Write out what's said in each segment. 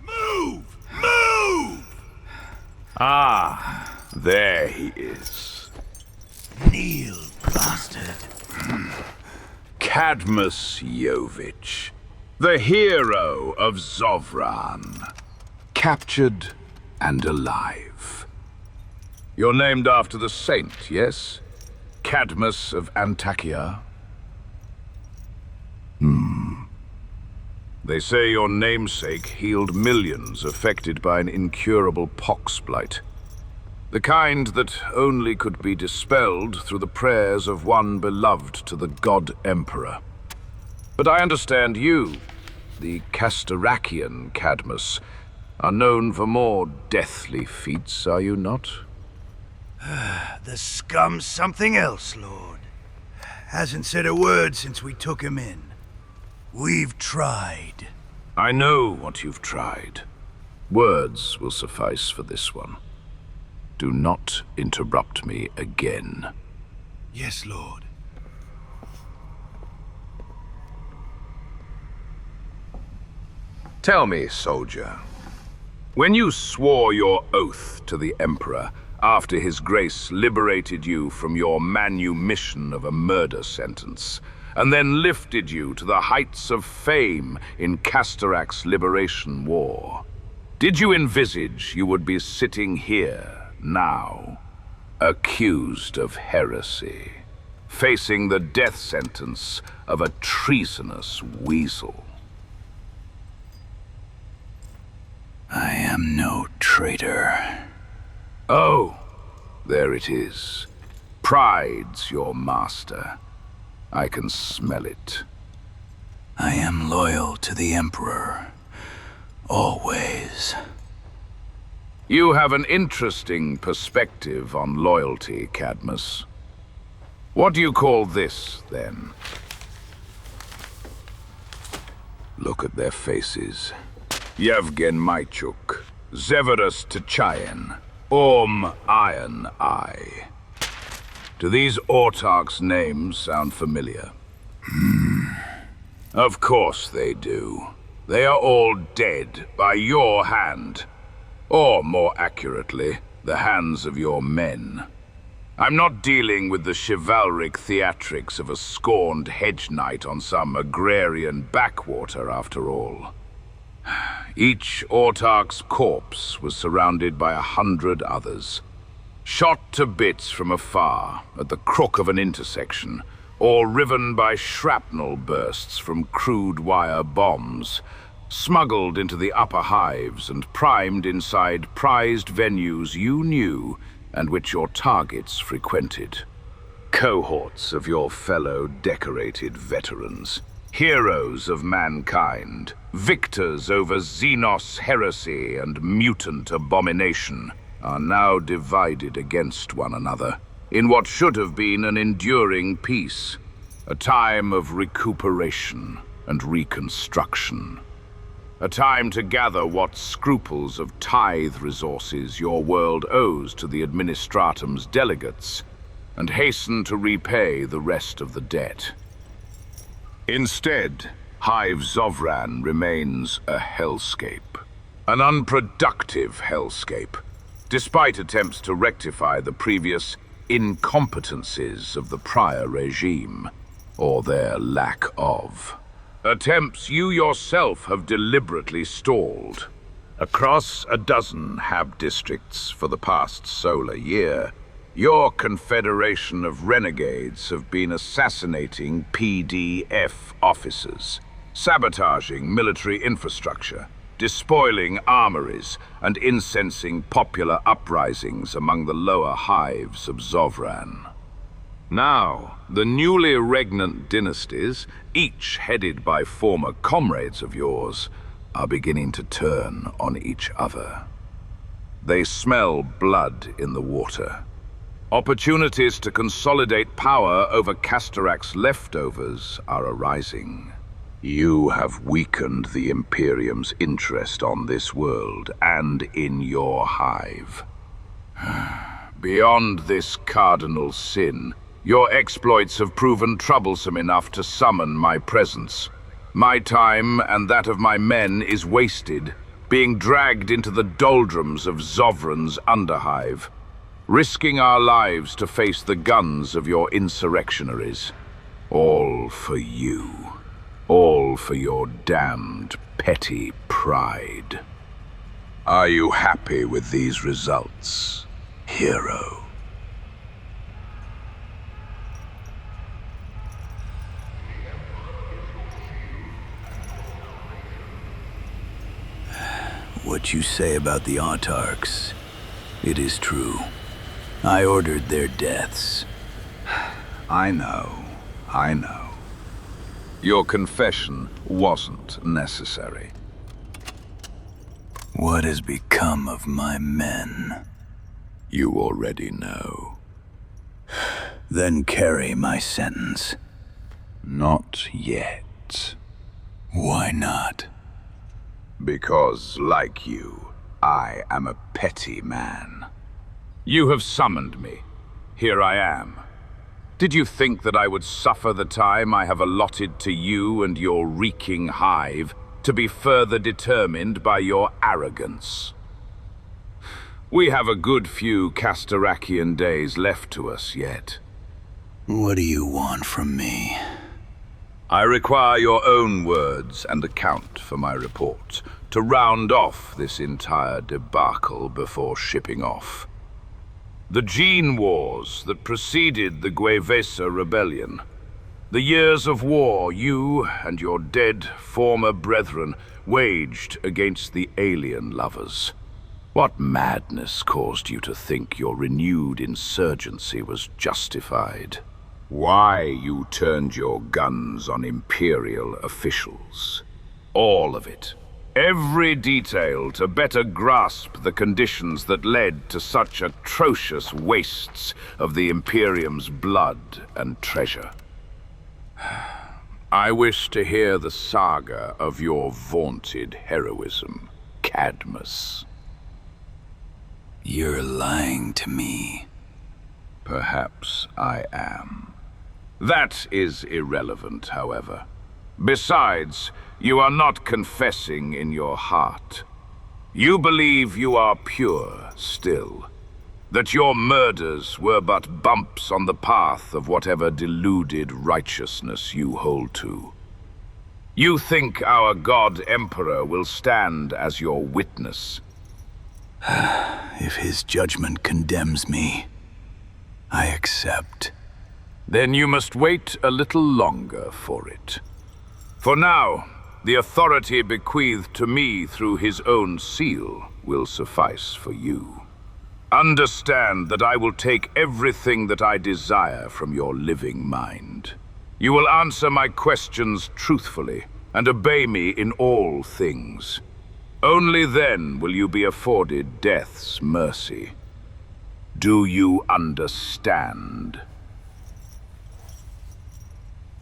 Move! Move! Ah, there he is. Kneel, bastard. Cadmus Jovic, the hero of XOVRAN, captured and alive. You're named after the saint, yes? Cadmus of Antakya? They say your namesake healed millions affected by an incurable pox blight. The kind that only could be dispelled through the prayers of one beloved to the God Emperor. But I understand you, the Kasterakian Cadmus, are known for more deathly feats, are you not? The scum's something else, Lord. Hasn't said a word since we took him in. We've tried. I know what you've tried. Words will suffice for this one. Do not interrupt me again. Yes, Lord. Tell me, soldier, when you swore your oath to the Emperor after His Grace liberated you from your manumission of a murder sentence, and then lifted you to the heights of fame in Kasterak's liberation war, did you envisage you would be sitting here now, accused of heresy, facing the death sentence of a treasonous weasel? I am no traitor. Oh, there it is. Pride's your master. I can smell it. I am loyal to the Emperor. Always. You have an interesting perspective on loyalty, Cadmus. What do you call this, then? Look at their faces. Yevgen Maichuk, Zeverus Tchayan, Iron Eye. Do these autarchs' names sound familiar? Of course they do. They are all dead by your hand. Or, more accurately, the hands of your men. I'm not dealing with the chivalric theatrics of a scorned hedge knight on some agrarian backwater, after all. Each autarch's corpse was surrounded by 100 others, shot to bits from afar at the crook of an intersection, or riven by shrapnel bursts from crude wire bombs, smuggled into the upper hives and primed inside prized venues you knew and which your targets frequented. Cohorts of your fellow decorated veterans, heroes of mankind, victors over Xenos heresy and mutant abomination, are now divided against one another in what should have been an enduring peace, a time of recuperation and reconstruction. A time to gather what scruples of tithe resources your world owes to the Administratum's delegates, and hasten to repay the rest of the debt. Instead, Hive XOVRAN remains a hellscape. An unproductive hellscape, despite attempts to rectify the previous incompetencies of the prior regime, or their lack of. Attempts you yourself have deliberately stalled. Across a dozen Hab districts for the past solar year, your confederation of renegades have been assassinating PDF officers, sabotaging military infrastructure, despoiling armories, and incensing popular uprisings among the lower hives of XOVRAN. Now, the newly regnant dynasties, each headed by former comrades of yours, are beginning to turn on each other. They smell blood in the water. Opportunities to consolidate power over Kasterak's leftovers are arising. You have weakened the Imperium's interest on this world and in your hive. Beyond this cardinal sin, Your exploits have proven troublesome enough to summon my presence. My time and that of my men is wasted, being dragged into the doldrums of XOVRAN's underhive, risking our lives to face the guns of your insurrectionaries. All for you. All for your damned petty pride. Are you happy with these results, hero? What you say about the autarchs, it is true. I ordered their deaths. I know. Your confession wasn't necessary. What has become of my men? You already know. Then carry my sentence. Not yet. Why not? Because, like you, I am a petty man. You have summoned me. Here I am. Did you think that I would suffer the time I have allotted to you and your reeking hive to be further determined by your arrogance? We have a good few Kasterakian days left to us yet. What do you want from me? I require your own words and account for my report to round off this entire debacle before shipping off. The gene wars that preceded the Gue'vesa rebellion. The years of war you and your dead former brethren waged against the alien lovers. What madness caused you to think your renewed insurgency was justified? Why you turned your guns on Imperial officials. All of it. Every detail to better grasp the conditions that led to such atrocious wastes of the Imperium's blood and treasure. I wish to hear the saga of your vaunted heroism, Cadmus. You're lying to me. Perhaps I am. That is irrelevant, however. Besides, you are not confessing in your heart. You believe you are pure still, that your murders were but bumps on the path of whatever deluded righteousness you hold to. You think our God Emperor will stand as your witness. If his judgment condemns me, I accept. Then you must wait a little longer for it. For now, the authority bequeathed to me through his own seal will suffice for you. Understand that I will take everything that I desire from your living mind. You will answer my questions truthfully and obey me in all things. Only then will you be afforded death's mercy. Do you understand?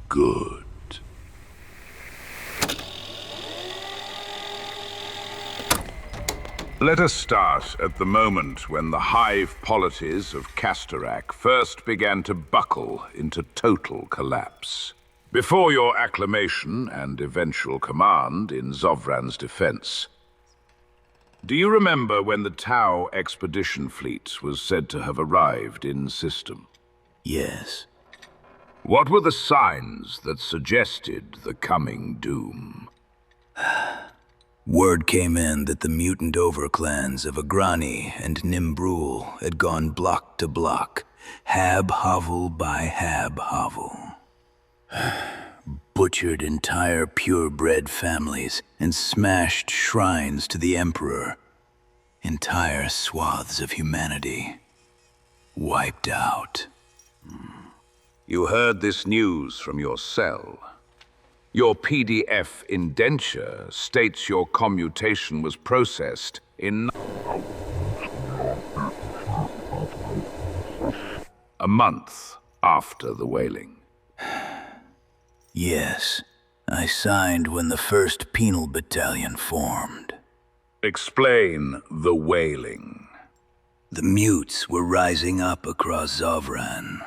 Good. Let us start at the moment when the hive polities of Kasterak first began to buckle into total collapse. Before your acclamation and eventual command in XOVRAN's defense. Do you remember when the Tau expedition fleet was said to have arrived in system? Yes. What were the signs that suggested the coming doom? Word came in that the mutant overclans of Agrani and Nimbrul had gone block to block, hab hovel by hab hovel. Butchered entire purebred families and smashed shrines to the Emperor. Entire swaths of humanity wiped out. You heard this news from your cell. Your PDF indenture states your commutation was processed in a month after the whaling. Yes, I signed when the first penal battalion formed. Explain the whaling. The mutes were rising up across XOVRAN.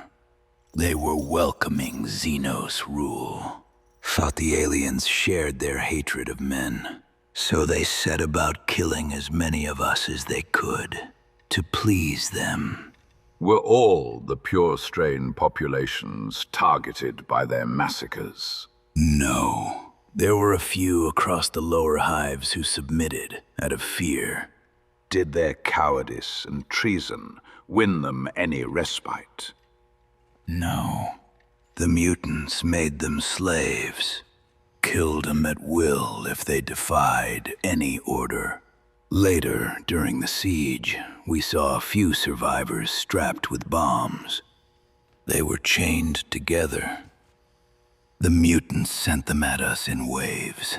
They were welcoming Xenos rule. Thought the aliens shared their hatred of men. So they set about killing as many of us as they could, to please them. Were all the pure strain populations targeted by their massacres? No. There were a few across the lower hives who submitted out of fear. Did their cowardice and treason win them any respite? No. The mutants made them slaves. Killed them at will if they defied any order. Later, during the siege, we saw a few survivors strapped with bombs. They were chained together. The mutants sent them at us in waves.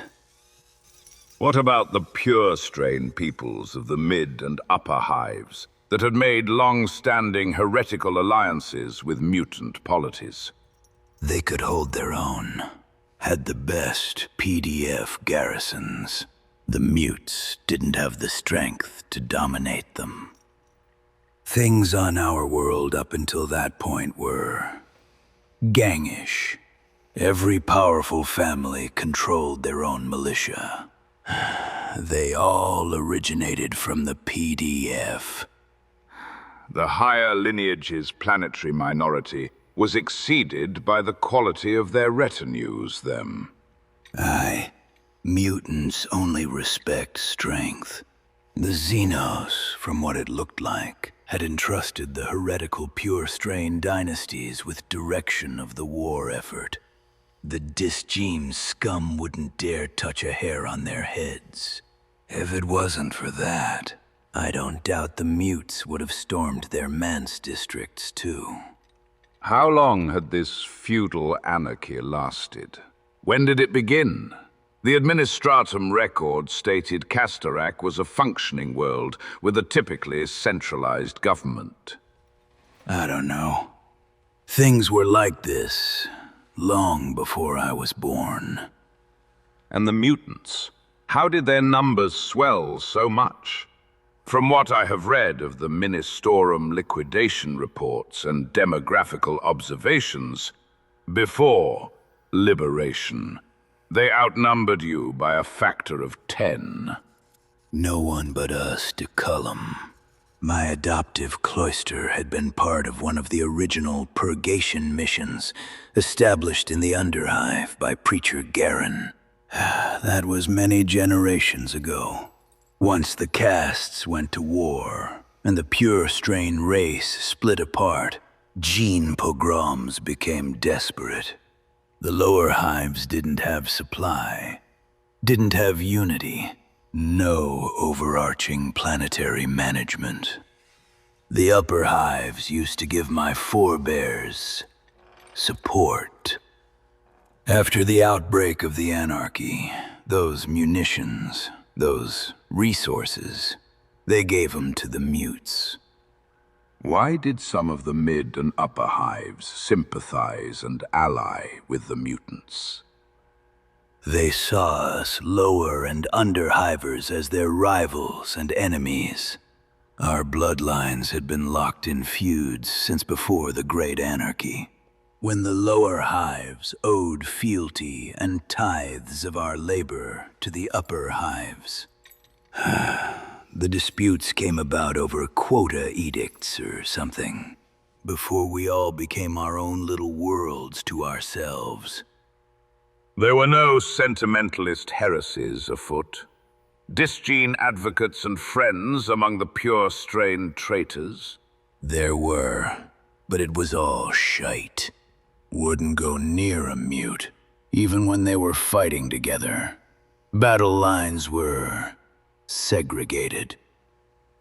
What about the pure strain peoples of the mid and upper hives that had made long-standing heretical alliances with mutant polities? They could hold their own. Had the best PDF garrisons. The mutes didn't have the strength to dominate them. Things on our world up until that point were gangish. Every powerful family controlled their own militia. They all originated from the PDF. The higher lineage's planetary minority was exceeded by the quality of their retinues, then. Aye. Mutants only respect strength. The Xenos, from what it looked like, had entrusted the heretical pure strain dynasties with direction of the war effort. The disgene scum wouldn't dare touch a hair on their heads. If it wasn't for that, I don't doubt the mutes would have stormed their manse districts too. How long had this feudal anarchy lasted? When did it begin? The Administratum record stated Kasterak was a functioning world with a typically centralized government. I don't know. Things were like this long before I was born. And the mutants? How did their numbers swell so much? From what I have read of the Ministorum liquidation reports and demographical observations, before liberation, they outnumbered you by a factor of 10. No one but us to cull 'em. My adoptive cloister had been part of one of the original purgation missions established in the underhive by Preacher Garen. That was many generations ago. Once the castes went to war, and the pure strain race split apart, gene pogroms became desperate. The lower hives didn't have supply, didn't have unity, no overarching planetary management. The upper hives used to give my forebears support. After the outbreak of the anarchy, those munitions, those resources, they gave them to the mutes. Why did some of the mid and upper hives sympathize and ally with the mutants? They saw us lower and underhivers as their rivals and enemies. Our bloodlines had been locked in feuds since before the Great Anarchy, when the lower hives owed fealty and tithes of our labor to the upper hives. The disputes came about over quota edicts or something, before we all became our own little worlds to ourselves. There were no sentimentalist heresies afoot. Disgene advocates and friends among the pure strain traitors. There were, but it was all shite. Wouldn't go near a mute, even when they were fighting together. Battle lines were segregated.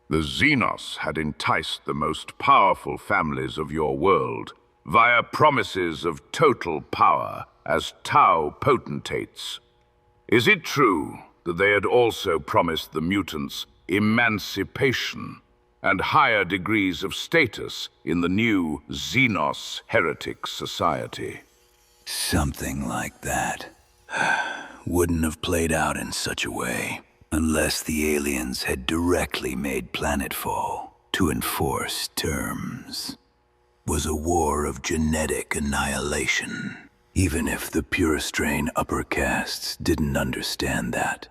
The Xenos had enticed the most powerful families of your world via promises of total power as Tau potentates. Is it true that they had also promised the mutants emancipation and higher degrees of status in the new Xenos-Heretic society? Something like that. Wouldn't have played out in such a way unless the aliens had directly made planetfall to enforce terms. was a war of genetic annihilation, even if the pure strain upper castes didn't understand that.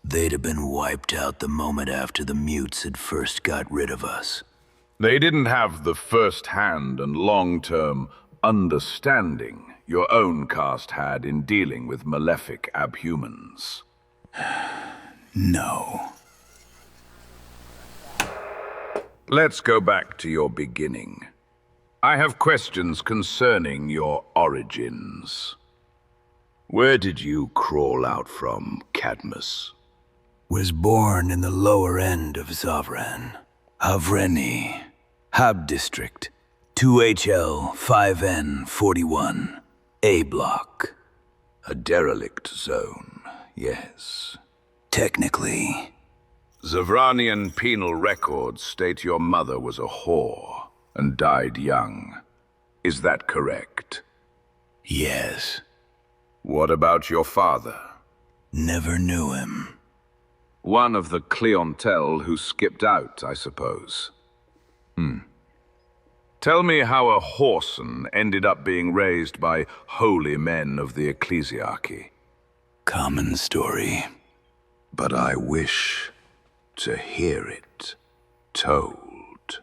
They'd have been wiped out the moment after the mutes had first got rid of us. They didn't have the first-hand and long-term understanding your own caste had in dealing with malefic abhumans. No. Let's go back to your beginning. I have questions concerning your origins. Where did you crawl out from, Cadmus? Was born in the lower end of XOVRAN. Havreni, Hab District, 2HL 5N41, A Block. A derelict zone, yes. Technically. Xovranian penal records state your mother was a whore and died young. Is that correct? Yes. What about your father? Never knew him. One of the clientele who skipped out, I suppose. Tell me how a whoreson ended up being raised by holy men of the ecclesiarchy. Common story. But I wish to hear it told.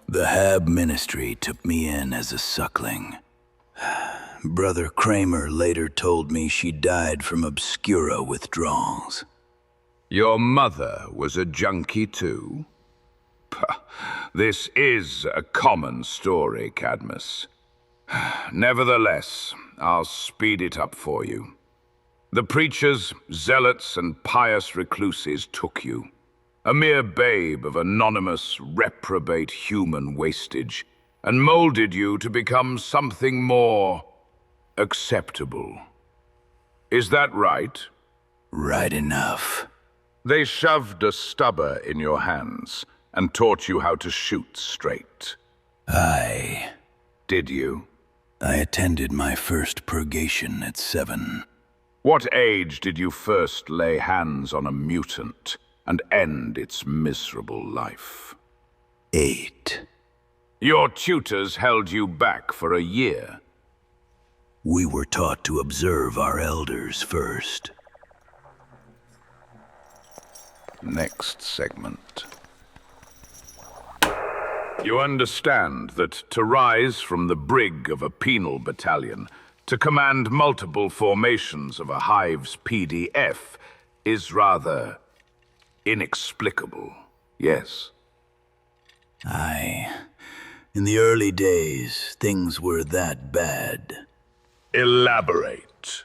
The Hab ministry took me in as a suckling. Brother Kramer later told me she died from obscura withdrawals. Your mother was a junkie too? This is a common story, Cadmus. Nevertheless, I'll speed it up for you. The preachers, zealots, and pious recluses took you, a mere babe of anonymous, reprobate human wastage, and molded you to become something more acceptable. Is that right? Right enough. They shoved a stubber in your hands and taught you how to shoot straight. Did you? I attended my first purgation at 7. What age did you first lay hands on a mutant and end its miserable life? 8. Your tutors held you back for a year. We were taught to observe our elders first. Next segment. You understand that to rise from the brig of a penal battalion to command multiple formations of a hive's PDF is rather inexplicable, yes? Aye. In the early days, things were that bad. Elaborate.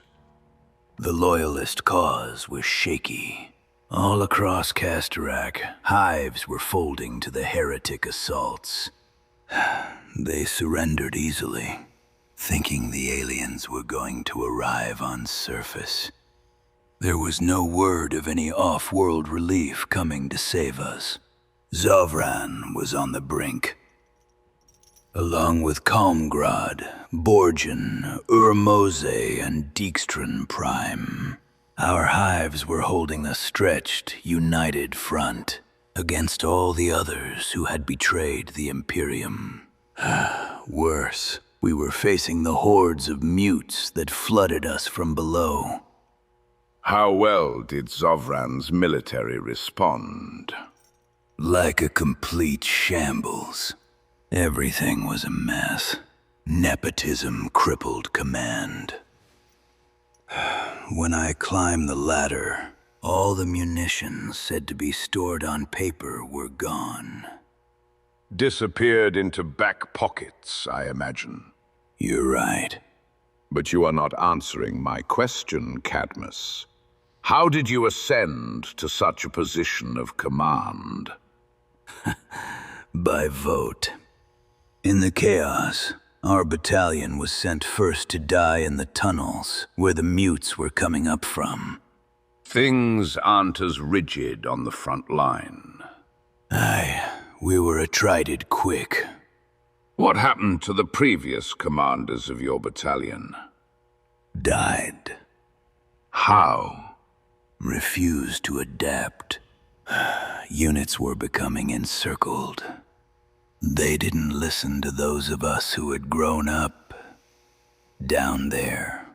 The loyalist cause was shaky. All across Kasterak, hives were folding to the heretic assaults. They surrendered easily, thinking the aliens were going to arrive on surface. There was no word of any off-world relief coming to save us. XOVRAN was on the brink. Along with Calmgrad, Borgen, Urmose, and Dijkstran Prime, our hives were holding a stretched, united front against all the others who had betrayed the Imperium. Worse, we were facing the hordes of mutes that flooded us from below. How well did XOVRAN's military respond? Like a complete shambles. Everything was a mess. Nepotism crippled command. When I climbed the ladder, all the munitions said to be stored on paper were gone. Disappeared into back pockets, I imagine. You're right. But you are not answering my question, Cadmus. How did you ascend to such a position of command? By vote. In the chaos, our battalion was sent first to die in the tunnels where the mutes were coming up from. Things aren't as rigid on the front line. Aye, we were attrited quick. What happened to the previous commanders of your battalion? Died. How? Refused to adapt. Units were becoming encircled. They didn't listen to those of us who had grown up down there.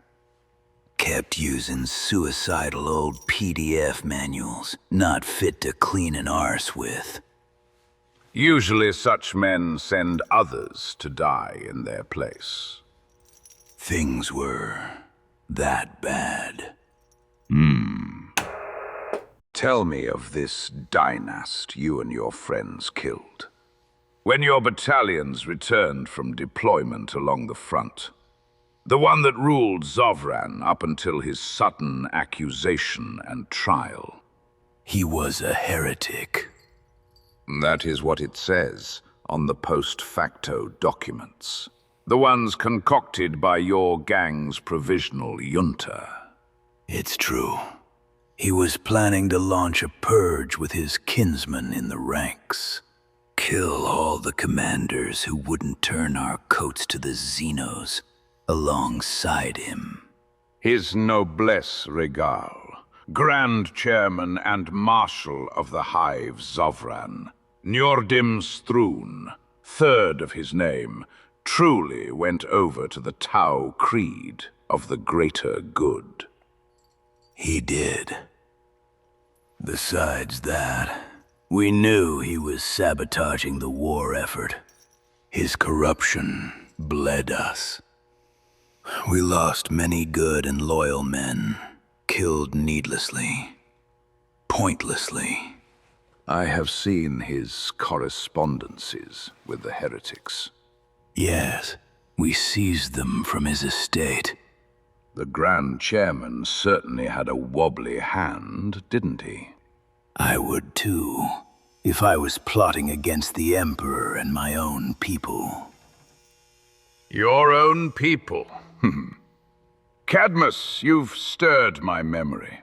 Kept using suicidal old PDF manuals, not fit to clean an arse with. Usually such men send others to die in their place. Things were that bad. Tell me of this dynast you and your friends killed. When your battalions returned from deployment along the front, the one that ruled XOVRAN up until his sudden accusation and trial. He was a heretic. That is what it says on the post facto documents. The ones concocted by your gang's provisional junta. It's true. He was planning to launch a purge with his kinsmen in the ranks. Kill all the commanders who wouldn't turn our coats to the Xenos alongside him. His noblesse regale, Grand Chairman and Marshal of the Hive XOVRAN, Njordim Strun, third of his name, truly went over to the Tau Creed of the greater good. He did. Besides that, we knew he was sabotaging the war effort. His corruption bled us. We lost many good and loyal men, killed needlessly, pointlessly. I have seen his correspondences with the heretics. Yes, we seized them from his estate. The Grand Chairman certainly had a wobbly hand, didn't he? I would too, if I was plotting against the Emperor and my own people. Your own people? Cadmus, you've stirred my memory.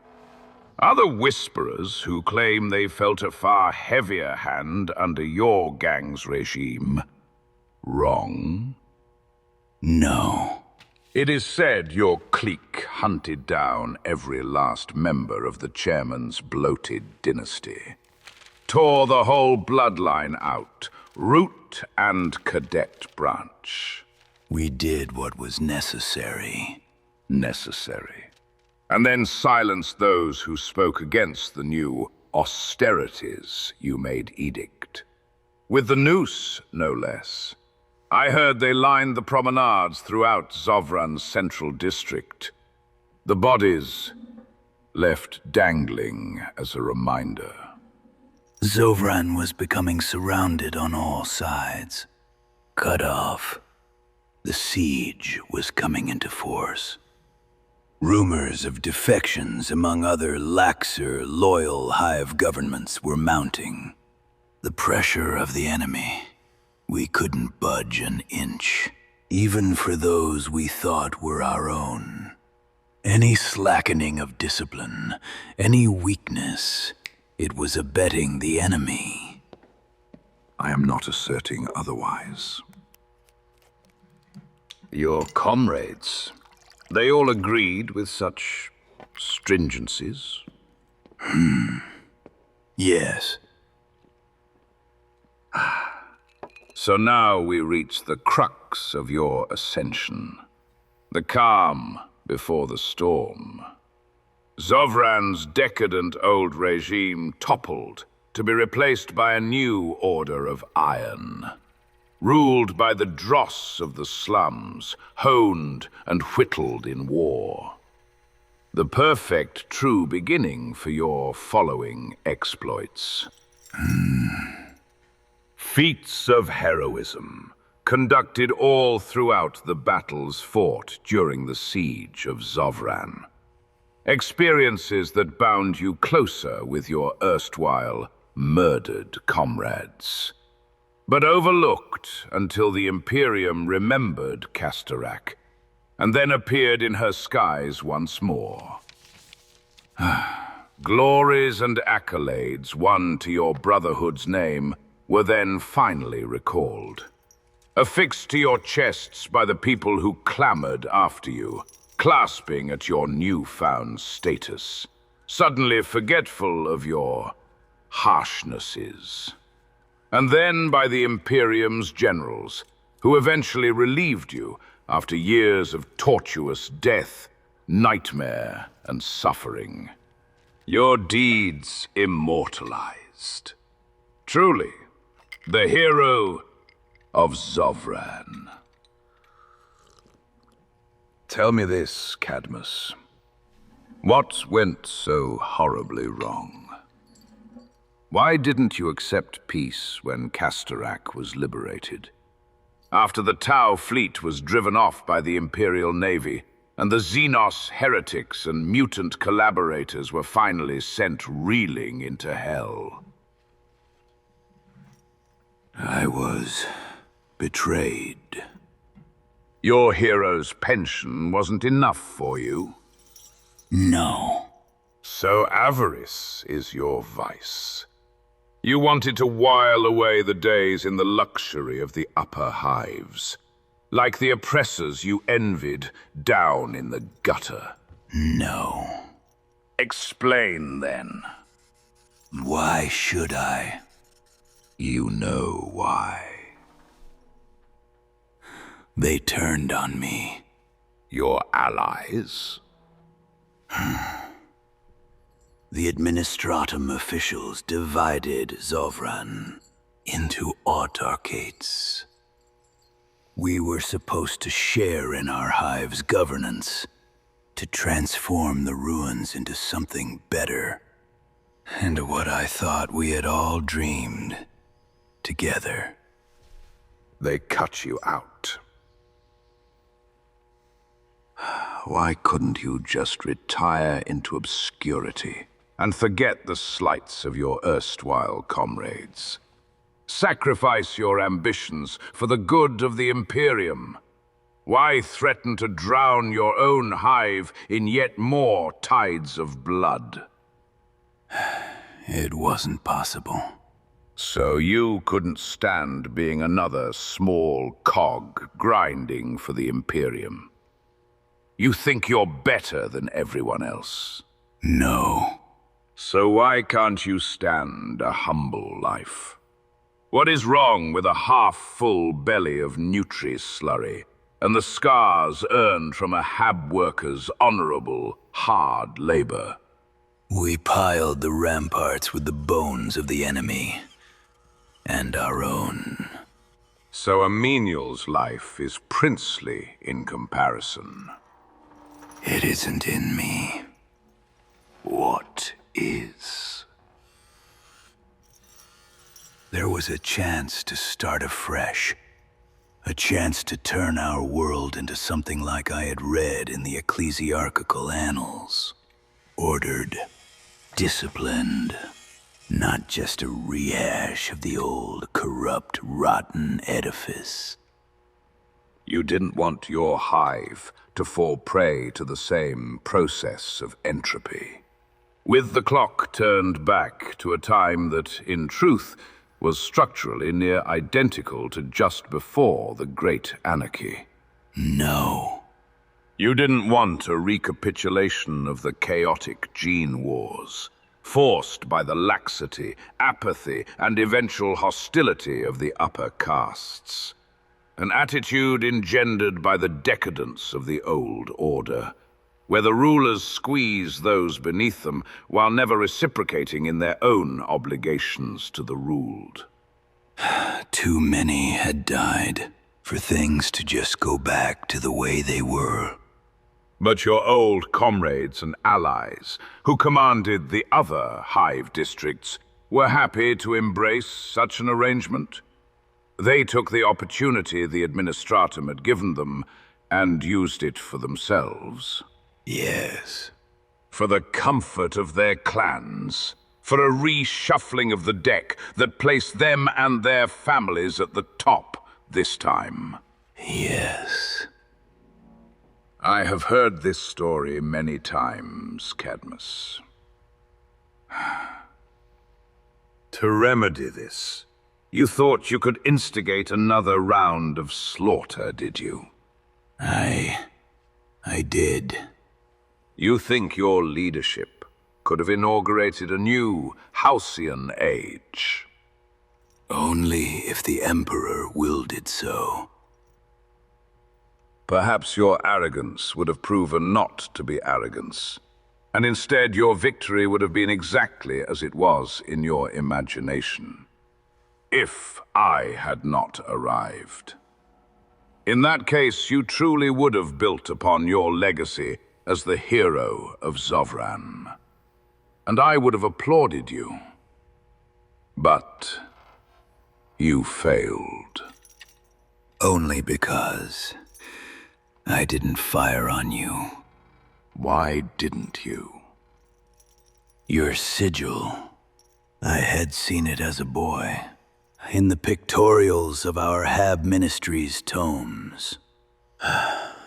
Other whisperers who claim they felt a far heavier hand under your gang's regime wrong? No. It is said your clique hunted down every last member of the chairman's bloated dynasty. Tore the whole bloodline out, root and cadet branch. We did what was necessary. And then silenced those who spoke against the new austerities you made edict. With the noose, no less. I heard they lined the promenades throughout XOVRAN's central district. The bodies left dangling as a reminder. XOVRAN was becoming surrounded on all sides. Cut off. The siege was coming into force. Rumors of defections among other laxer, loyal Hive governments were mounting. The pressure of the enemy. We couldn't budge an inch, even for those we thought were our own. Any slackening of discipline, any weakness, it was abetting the enemy. I am not asserting otherwise. Your comrades, they all agreed with such stringencies? Yes. So now we reach the crux of your ascension. The calm before the storm. XOVRAN's decadent old regime toppled to be replaced by a new order of iron. Ruled by the dross of the slums, honed and whittled in war. The perfect true beginning for your following exploits. Feats of heroism, conducted all throughout the battles fought during the siege of XOVRAN. Experiences that bound you closer with your erstwhile murdered comrades. But overlooked until the Imperium remembered Kasterak, and then appeared in her skies once more. Glories and accolades won to your brotherhood's name were then finally recalled. Affixed to your chests by the people who clamored after you, clasping at your newfound status, suddenly forgetful of your harshnesses. and then by the Imperium's generals, who eventually relieved you after years of tortuous death, nightmare, and suffering. Your deeds immortalized. Truly, the hero of XOVRAN. Tell me this, Cadmus. What went so horribly wrong? Why didn't you accept peace when Kasterak was liberated? After the Tau fleet was driven off by the Imperial Navy, and the Xenos-Heretics and mutant collaborators were finally sent reeling into hell. I was betrayed. Your hero's pension wasn't enough for you? No. So avarice is your vice. You wanted to while away the days in the luxury of the upper hives, like the oppressors you envied down in the gutter. No. Explain, then. Why should I? You know why. They turned on me. Your allies? The Administratum officials divided XOVRAN into autarchates. We were supposed to share in our hive's governance, to transform the ruins into something better, and what I thought we had all dreamed together. They cut you out. Why couldn't you just retire into obscurity? And forget the slights of your erstwhile comrades. Sacrifice your ambitions for the good of the Imperium. Why threaten to drown your own hive in yet more tides of blood? It wasn't possible. So you couldn't stand being another small cog grinding for the Imperium. You think you're better than everyone else? No. So why can't you stand a humble life? What is wrong with a half-full belly of nutri-slurry and the scars earned from a hab worker's honorable, hard labor? We piled the ramparts with the bones of the enemy, and our own. So a menial's life is princely in comparison. It isn't in me. What is? There was a chance to start afresh. A chance to turn our world into something like I had read in the ecclesiarchical annals. Ordered, disciplined, not just a rehash of the old, corrupt, rotten edifice. You didn't want your hive to fall prey to the same process of entropy. With the clock turned back to a time that, in truth, was structurally near identical to just before the Great Anarchy. No. You didn't want a recapitulation of the chaotic gene wars, forced by the laxity, apathy, and eventual hostility of the upper castes. An attitude engendered by the decadence of the old order, where the rulers squeeze those beneath them while never reciprocating in their own obligations to the ruled. Too many had died for things to just go back to the way they were. But your old comrades and allies, who commanded the other hive districts, were happy to embrace such an arrangement. They took the opportunity the Administratum had given them and used it for themselves. Yes. For the comfort of their clans, for a reshuffling of the deck that placed them and their families at the top this time. Yes. I have heard this story many times, Cadmus. To remedy this, you thought you could instigate another round of slaughter, did you? I did. You think your leadership could have inaugurated a new halcyon age. Only if the Emperor willed it so. Perhaps your arrogance would have proven not to be arrogance, and instead your victory would have been exactly as it was in your imagination. If I had not arrived. In that case, you truly would have built upon your legacy as the hero of XOVRAN. And I would have applauded you. But you failed. Only because I didn't fire on you. Why didn't you? Your sigil. I had seen it as a boy. In the pictorials of our Hab Ministry's tomes.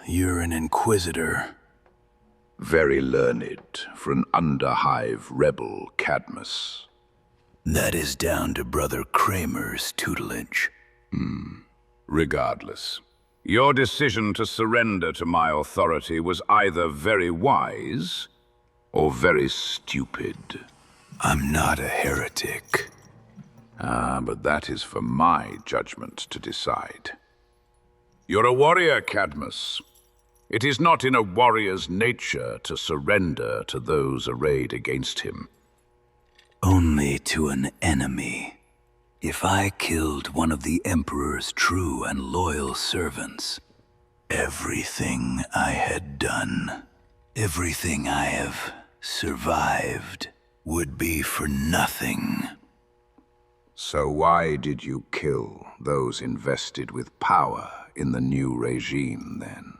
You're an Inquisitor. Very learned for an underhive rebel, Cadmus. That is down to Brother Kramer's tutelage. Regardless, your decision to surrender to my authority was either very wise or very stupid. I'm not a heretic. But that is for my judgment to decide. You're a warrior, Cadmus. It is not in a warrior's nature to surrender to those arrayed against him. Only to an enemy. If I killed one of the Emperor's true and loyal servants, everything I had done, everything I have survived, would be for nothing. So why did you kill those invested with power in the new regime, then?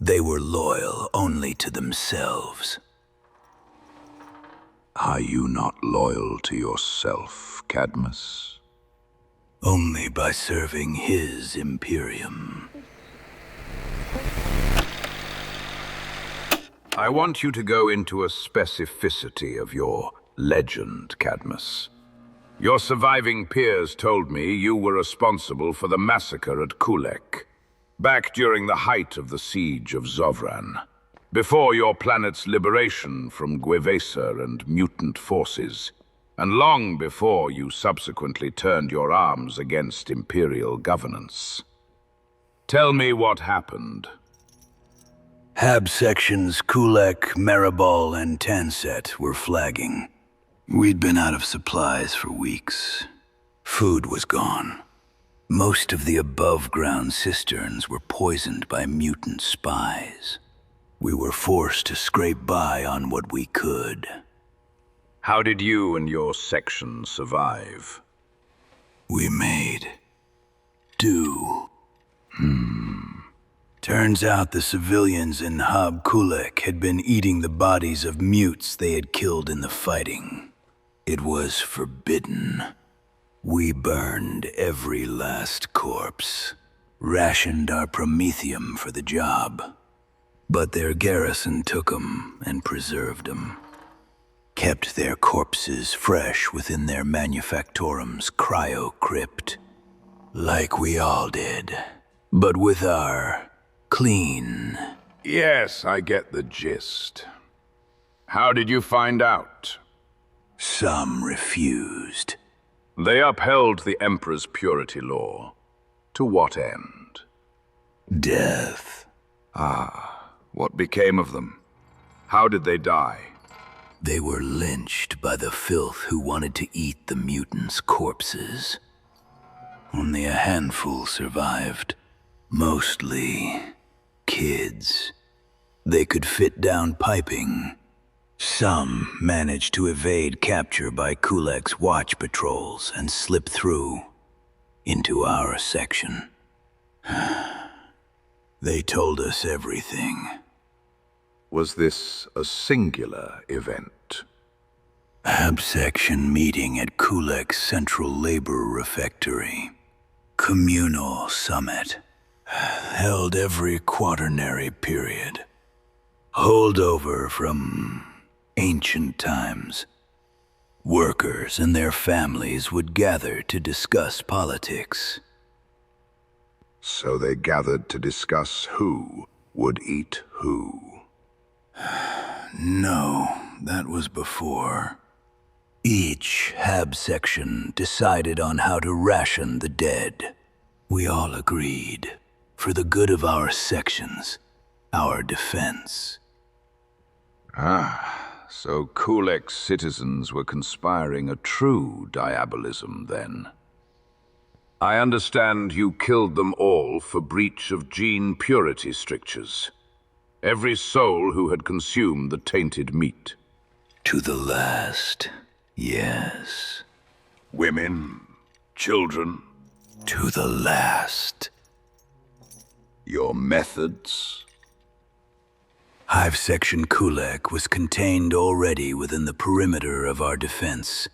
They were loyal only to themselves. Are you not loyal to yourself, Cadmus? Only by serving his Imperium. I want you to go into a specificity of your legend, Cadmus. Your surviving peers told me you were responsible for the massacre at Kulek, back during the height of the siege of XOVRAN, before your planet's liberation from Gue'vesa and mutant forces, and long before you subsequently turned your arms against Imperial governance. Tell me what happened. Hab sections Kulek, Maribol, and Tanset were flagging. We'd been out of supplies for weeks. Food was gone. Most of the above-ground cisterns were poisoned by mutant spies. We were forced to scrape by on what we could. How did you and your section survive? We made do. Turns out the civilians in Hab Kulek had been eating the bodies of mutes they had killed in the fighting. It was forbidden. We burned every last corpse, rationed our promethium for the job. But their garrison took 'em and preserved 'em. Kept their corpses fresh within their manufactorum's cryo-crypt. Like we all did, but with our clean. Yes, I get the gist. How did you find out? Some refused. They upheld the Emperor's purity law. To what end? Death. What became of them? How did they die? They were lynched by the filth who wanted to eat the mutants' corpses. Only a handful survived. Mostly kids. They could fit down piping. Some managed to evade capture by Kulek's watch patrols and slip through into our section. They told us everything. Was this a singular event? Absection meeting at Kulek's Central Labor Refectory. Communal summit. Held every quaternary period. Holdover from ancient times. Workers and their families would gather to discuss politics. So they gathered to discuss who would eat who. No, that was before. Each HAB section decided on how to ration the dead. We all agreed, for the good of our sections, our defense. So Kulek's citizens were conspiring a true diabolism then. I understand you killed them all for breach of gene purity strictures. Every soul who had consumed the tainted meat. To the last, yes. Women, children. To the last. Your methods? Hive Section Kulek was contained already within the perimeter of our defense.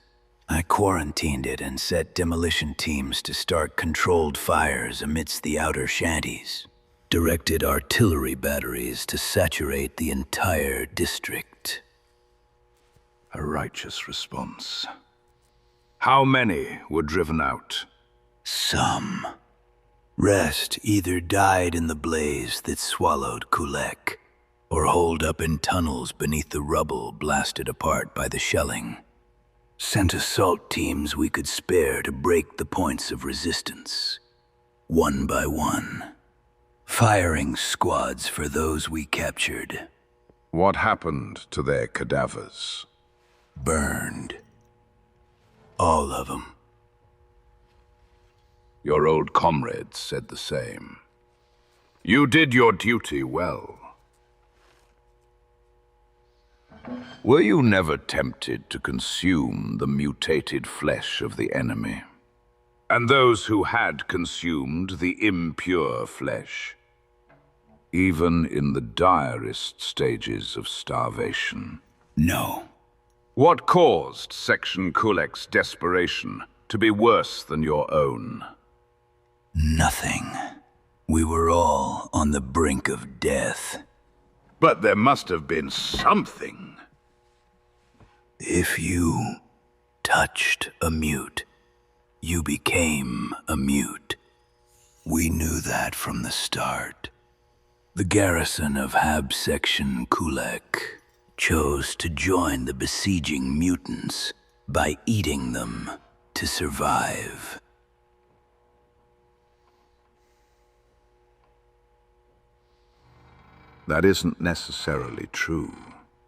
I quarantined it and set demolition teams to start controlled fires amidst the outer shanties. Directed artillery batteries to saturate the entire district. A righteous response. How many were driven out? Some. Rest either died in the blaze that swallowed Kulek, or holed up in tunnels beneath the rubble blasted apart by the shelling. Sent assault teams we could spare to break the points of resistance, one by one. Firing squads for those we captured. What happened to their cadavers? Burned. All of them. Your old comrades said the same. You did your duty well. Were you never tempted to consume the mutated flesh of the enemy? And those who had consumed the impure flesh? Even in the direst stages of starvation? No. What caused Section Kulek's desperation to be worse than your own? Nothing. We were all on the brink of death. But there must have been something. If you touched a mute, you became a mute. We knew that from the start. The garrison of HAB Section Kulek chose to join the besieging mutants by eating them to survive. That isn't necessarily true,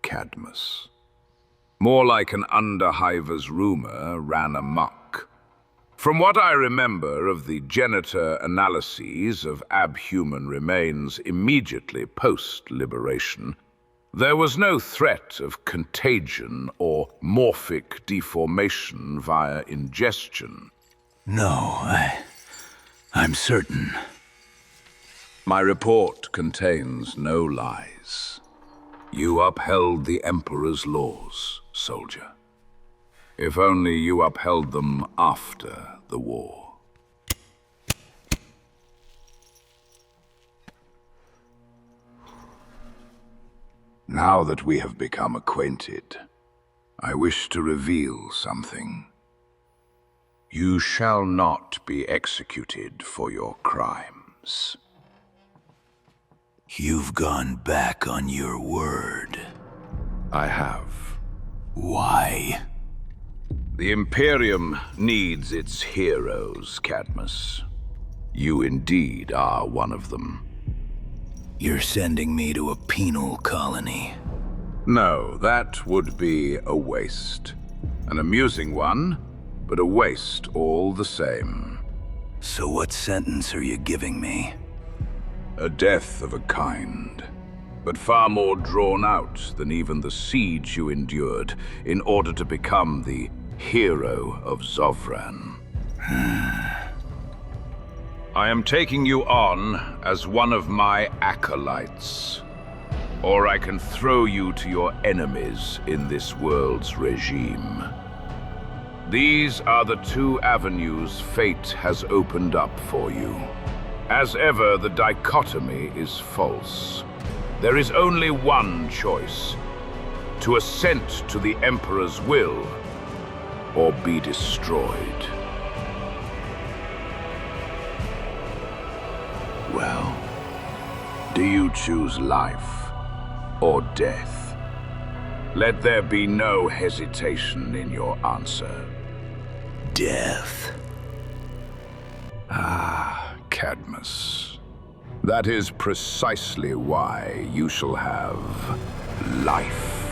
Cadmus. More like an underhiver's rumor ran amok. From what I remember of the genitor analyses of abhuman remains immediately post-liberation, there was no threat of contagion or morphic deformation via ingestion. No, I'm certain. My report contains no lies. You upheld the Emperor's laws, soldier. If only you upheld them after the war. Now that we have become acquainted, I wish to reveal something. You shall not be executed for your crimes. You've gone back on your word. I have. Why? The Imperium needs its heroes, Cadmus. You indeed are one of them. You're sending me to a penal colony. No, that would be a waste. An amusing one, but a waste all the same. So what sentence are you giving me? A death of a kind, but far more drawn out than even the siege you endured in order to become the Hero of XOVRAN. I am taking you on as one of my acolytes. Or I can throw you to your enemies in this world's regime. These are the two avenues fate has opened up for you. As ever, the dichotomy is false. There is only one choice: to assent to the Emperor's will, or be destroyed. Well, do you choose life or death? Let there be no hesitation in your answer. Death. Ah, Cadmus. That is precisely why you shall have life.